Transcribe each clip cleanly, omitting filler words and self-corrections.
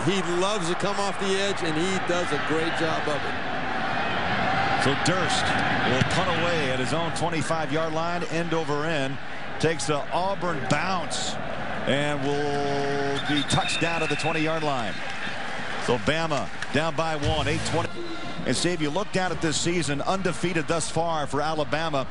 He loves to come off the edge, and he does a great job of it. So Durst will punt away at his own 25-yard line, end over end. Takes the Auburn bounce and will be touched down to the 20-yard line. So Bama down by 1, 8:20. And Steve, you look down at this season, undefeated thus far for Alabama.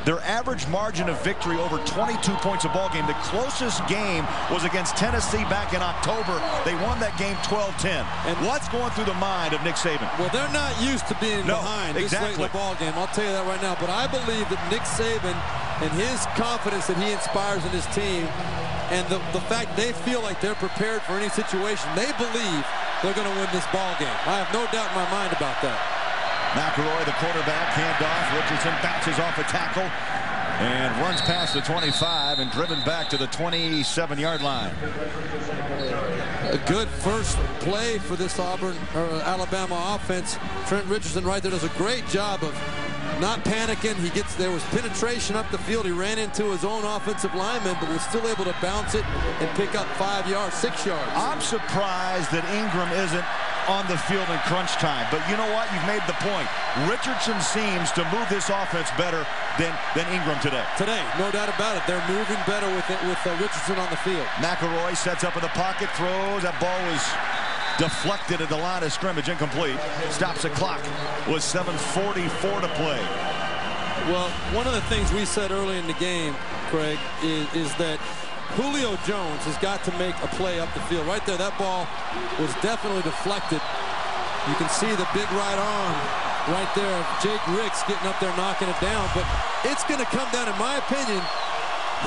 Their average margin of victory over 22 points a ball game. The closest game was against Tennessee back in October. They won that game 12-10. And what's going through the mind of Nick Saban? Well, they're not used to being behind this late in the ball game. I'll tell you that right now. But I believe that Nick Saban and his confidence that he inspires in his team, and the fact they feel like they're prepared for any situation, they believe they're going to win this ball game. I have no doubt in my mind about that. McElroy, the quarterback, handoff. Richardson bounces off a tackle and runs past the 25 and driven back to the 27-yard line. A good first play for this Alabama offense. Trent Richardson right there does a great job of not panicking. There was penetration up the field. He ran into his own offensive lineman, but was still able to bounce it and pick up 5 yards, 6 yards. I'm surprised that Ingram isn't on the field in crunch time. But you know what? You've made the point. Richardson seems to move this offense better than Ingram today. Today, no doubt about it. They're moving better with Richardson on the field. McElroy sets up in the pocket, throws. That ball was deflected at the line of scrimmage, incomplete. Stops the clock with 7:44 to play. Well, one of the things we said early in the game, Craig, is that Julio Jones has got to make a play up the field. Right there, that ball was definitely deflected. You can see the big right arm right there of Jake Ricks getting up there knocking it down. But it's going to come down, in my opinion,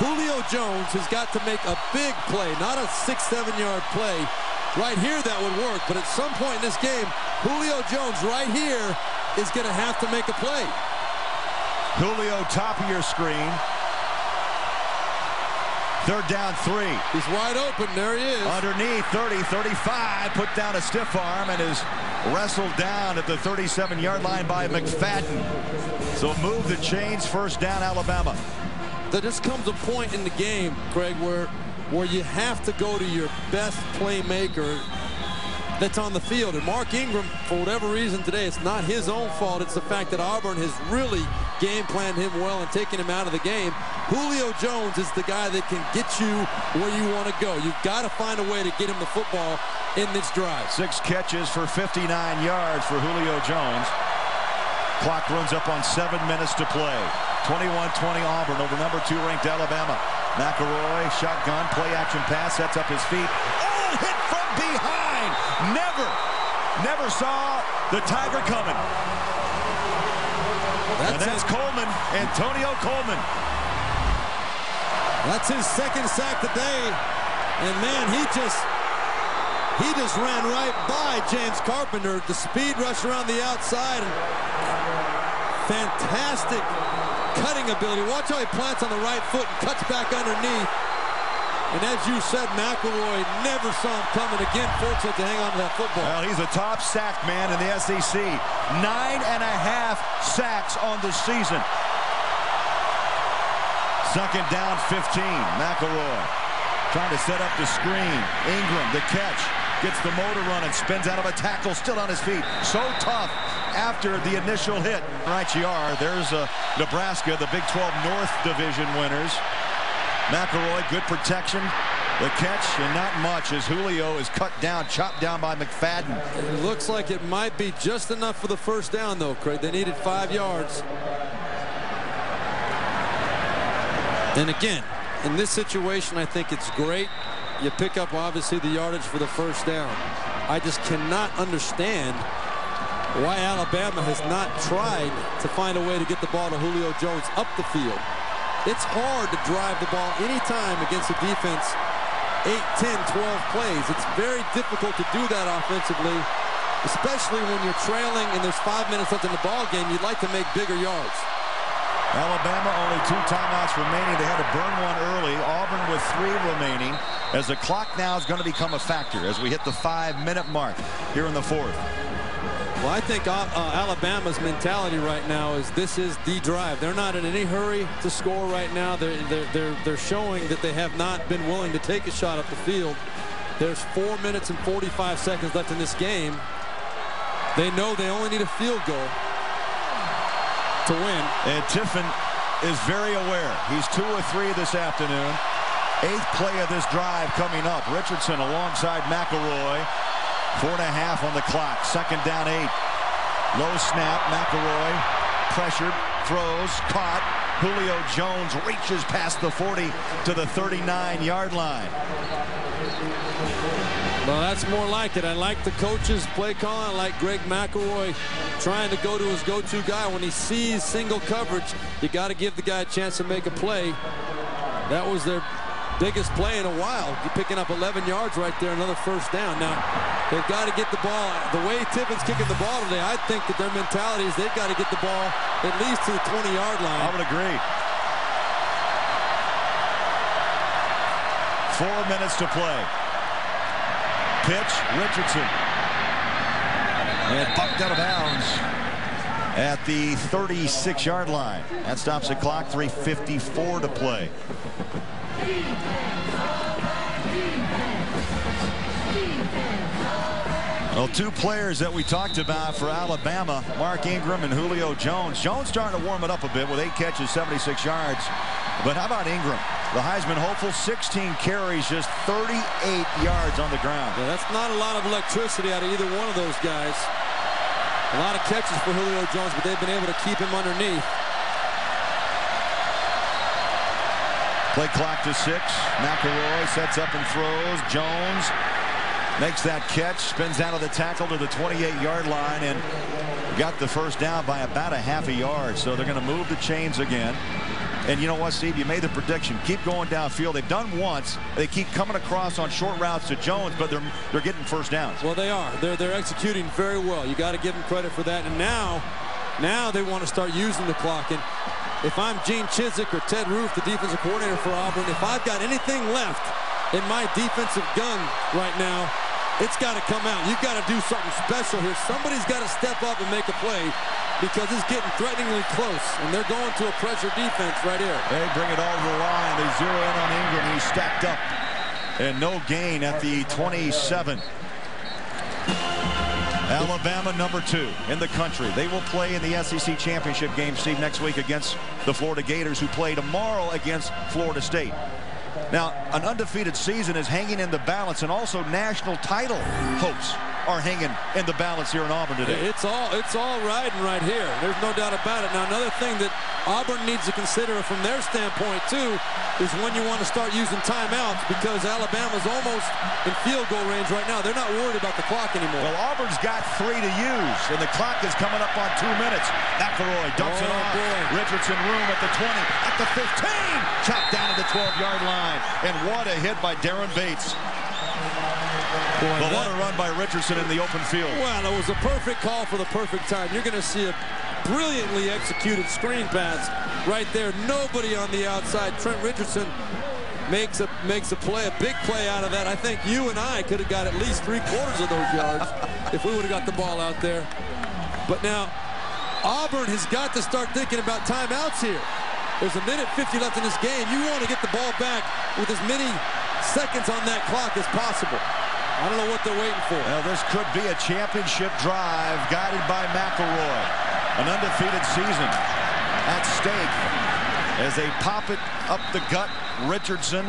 Julio Jones has got to make a big play, not a 6-7 yard play. Right here, that would work. But at some point in this game, Julio Jones right here is going to have to make a play. Julio, top of your screen. 3rd down 3. He's wide open. There he is. Underneath, 30, 35. Put down a stiff arm and is wrestled down at the 37-yard line by McFadden. So move the chains. 1st down, Alabama. There just comes a point in the game, Craig, where you have to go to your best playmaker that's on the field. And Mark Ingram, for whatever reason today, it's not his own fault. It's the fact that Auburn has really game planned him well and taken him out of the game. Julio Jones is the guy that can get you where you want to go. You've got to find a way to get him the football in this drive. 6 catches for 59 yards for Julio Jones. Clock runs up on 7 minutes to play. 21-20 Auburn over number 2 ranked Alabama. McElroy, shotgun, play action pass, sets up his feet. Oh, hit from behind. Never saw the Tiger coming. That's Coleman, Antonio Coleman. That's his 2nd sack today. And man, he just ran right by James Carpenter. The speed rush around the outside. Fantastic cutting ability. Watch how he plants on the right foot and cuts back underneath. And as you said, McElroy never saw him coming. Again, fortunate to hang on to that football. Well, he's a top sack man in the SEC. 9.5 sacks on the season. 2nd down, 15. McElroy trying to set up the screen. Ingram, the catch. Gets the motor running, spins out of a tackle, still on his feet. So tough after the initial hit. Right you are. There's Nebraska, the Big 12 North Division winners. McElroy, good protection. The catch, and not much as Julio is cut down, chopped down by McFadden. It looks like it might be just enough for the 1st down, though, Craig. They needed 5 yards. And again, in this situation, I think it's great. You pick up, obviously, the yardage for the 1st down. I just cannot understand why Alabama has not tried to find a way to get the ball to Julio Jones up the field. It's hard to drive the ball anytime against a defense 8, 10, 12 plays. It's very difficult to do that offensively, especially when you're trailing and there's 5 minutes left in the ball game. You'd like to make bigger yards. Alabama only 2 timeouts remaining. They had to burn one early. Auburn with 3 remaining, as the clock now is going to become a factor as we hit the 5-minute mark here in the 4th. Well, I think Alabama's mentality right now is this is the drive. They're not in any hurry to score right now. They're showing that they have not been willing to take a shot up the field. There's 4 minutes and 45 seconds left in this game. They know they only need a field goal to win. And Tiffin is very aware. He's 2 of 3 this afternoon. 8th play of this drive coming up. Richardson alongside McElroy. 4.5 on the clock. 2nd down 8. Low snap. McElroy pressured. Throws. Caught. Julio Jones reaches past the 40 to the 39-yard line. Well, that's more like it. I like the coach's play call. I like Greg McElroy trying to go to his go-to guy. When he sees single coverage, you got to give the guy a chance to make a play. That was their biggest play in a while. You're picking up 11 yards right there, another 1st down. Now, they've got to get the ball. The way Tiffin's kicking the ball today, I think that their mentality is they've got to get the ball at least to the 20-yard line. I would agree. 4 minutes to play. Pitch, Richardson. And bumped out of bounds at the 36-yard line. That stops the clock. 3:54 to play. Well, 2 players that we talked about for Alabama, Mark Ingram and Julio Jones. Jones starting to warm it up a bit with 8 catches, 76 yards. But how about Ingram? The Heisman hopeful, 16 carries, just 38 yards on the ground. Yeah, that's not a lot of electricity out of either one of those guys. A lot of catches for Julio Jones, but they've been able to keep him underneath. Play clock to 6. McElroy sets up and throws. Jones makes that catch, spins out of the tackle to the 28-yard line, and got the 1st down by about a half a yard. So they're going to move the chains again. And you know what, Steve? You made the prediction. Keep going downfield. They've done once. They keep coming across on short routes to Jones, but they're getting 1st downs. Well, they are. They're executing very well. You got to give them credit for that. And now they want to start using the clock. And if I'm Gene Chizik or Ted Roof, the defensive coordinator for Auburn, if I've got anything left in my defensive gun right now, it's got to come out. You've got to do something special here. Somebody's got to step up and make a play, because it's getting threateningly close, and they're going to a pressure defense right here. They bring it all to the line. They zero in on Ingram. He's stacked up, and no gain at the 27. Alabama, number 2 in the country. They will play in the SEC championship game, Steve, next week against the Florida Gators, who play tomorrow against Florida State. Now, an undefeated season is hanging in the balance, and also national title hopes are hanging in the balance here in Auburn today. It's all riding right here. There's no doubt about it. Now, another thing that Auburn needs to consider from their standpoint, too, is when you want to start using timeouts, because Alabama's almost in field goal range right now. They're not worried about the clock anymore. Well, Auburn's got 3 to use, and the clock is coming up on 2 minutes. McElroy dumps it off. Boy. Richardson room at the 20, at the 15, chopped down to the 12-yard line. And what a hit by Darren Bates. Boy, but what a run by Richardson in the open field. Well, it was a perfect call for the perfect time. You're going to see a brilliantly executed screen pass right there. Nobody on the outside. Trent Richardson makes a play, a big play out of that. I think you and I could have got at least 3/4 of those yards if we would have got the ball out there. But now Auburn has got to start thinking about timeouts here. There's 1:50 left in this game. You want to get the ball back with as many seconds on that clock as possible. I don't know what they're waiting for. Well, this could be a championship drive guided by McElroy. An undefeated season at stake as they pop it up the gut. Richardson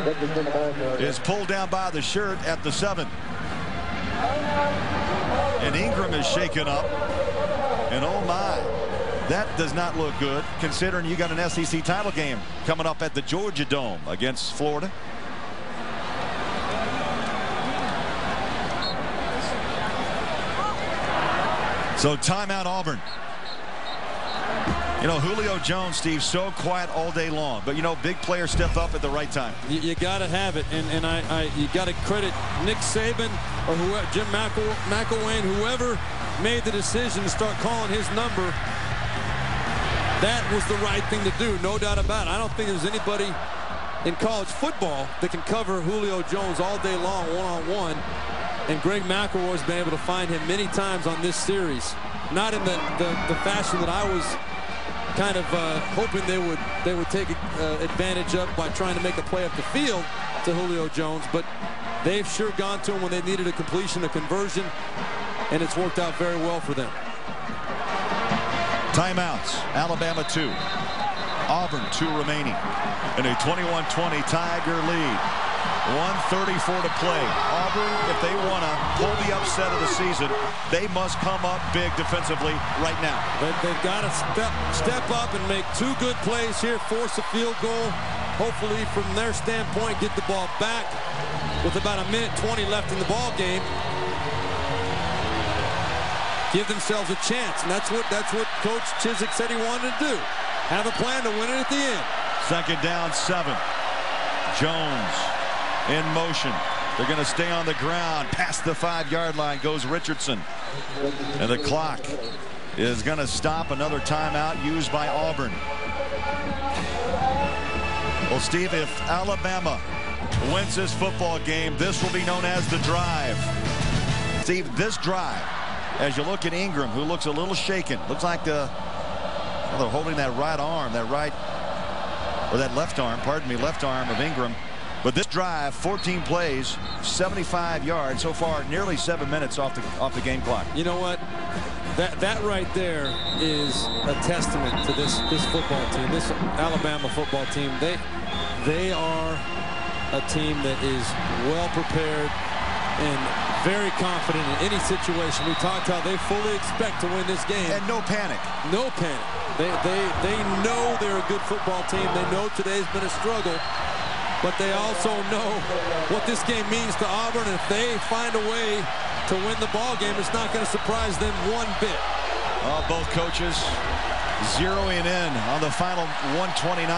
is pulled down by the shirt at the 7. And Ingram is shaken up. And oh my, that does not look good, considering you got an SEC title game coming up at the Georgia Dome against Florida. So timeout Auburn. You know, Julio Jones, Steve, so quiet all day long. But, you know, big players step up at the right time. You got to have it. And you got to credit Nick Saban or whoever, Jim McElwain, whoever made the decision to start calling his number. That was the right thing to do, no doubt about it. I don't think there's anybody in college football that can cover Julio Jones all day long, one-on-one. And Greg McElroy's been able to find him many times on this series. Not in the fashion that I was kind of hoping they would take advantage of by trying to make a play up the field to Julio Jones. But they've sure gone to them when they needed a completion, a conversion, and it's worked out very well for them. Timeouts. Alabama 2. Auburn 2 remaining in a 21-20 Tiger lead. 1:34 to play. Auburn, if they want to pull the upset of the season, they must come up big defensively right now. They've got to step up and make 2 good plays here, force a field goal. Hopefully, from their standpoint, get the ball back with about 1:20 left in the ball game. Give themselves a chance, and that's what Coach Chiswick said he wanted to do. Have a plan to win it at the end. 2nd down, 7. Jones in motion. They're going to stay on the ground. Past the 5-yard line goes Richardson. And the clock is going to stop. Another timeout used by Auburn. Well, Steve, if Alabama wins this football game, this will be known as the drive. Steve, this drive, as you look at Ingram, who looks a little shaken, looks like they're holding that right arm, that left arm, pardon me, left arm of Ingram. But this drive, 14 plays, 75 yards so far, nearly 7 minutes off the game clock. You know what? That right there is a testament to this football team, this Alabama football team. They are a team that is well prepared and very confident in any situation. We talked how they fully expect to win this game. And no panic. No panic. They know they're a good football team. They know today's been a struggle. But they also know what this game means to Auburn. And if they find a way to win the ball game, it's not going to surprise them one bit. Both coaches zeroing in on the final 129.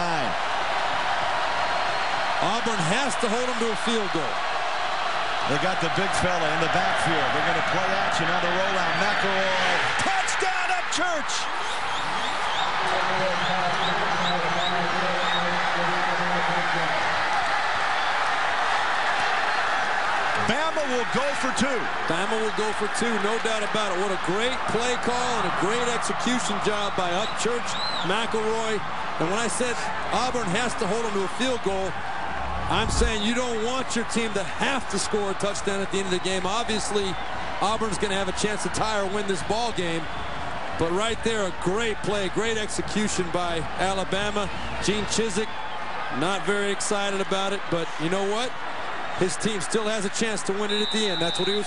Auburn has to hold them to a field goal. They got the big fella in the backfield. They're going to play action on the rollout. McElroy. Touchdown up Church. Bama will go for 2. Bama will go for 2, no doubt about it. What a great play call and a great execution job by Upchurch, McElroy. And when I said Auburn has to hold them to a field goal, I'm saying you don't want your team to have to score a touchdown at the end of the game. Obviously, Auburn's going to have a chance to tie or win this ball game. But right there, a great play, great execution by Alabama. Gene Chiswick, not very excited about it, but you know what? His team still has a chance to win it at the end. That's what he was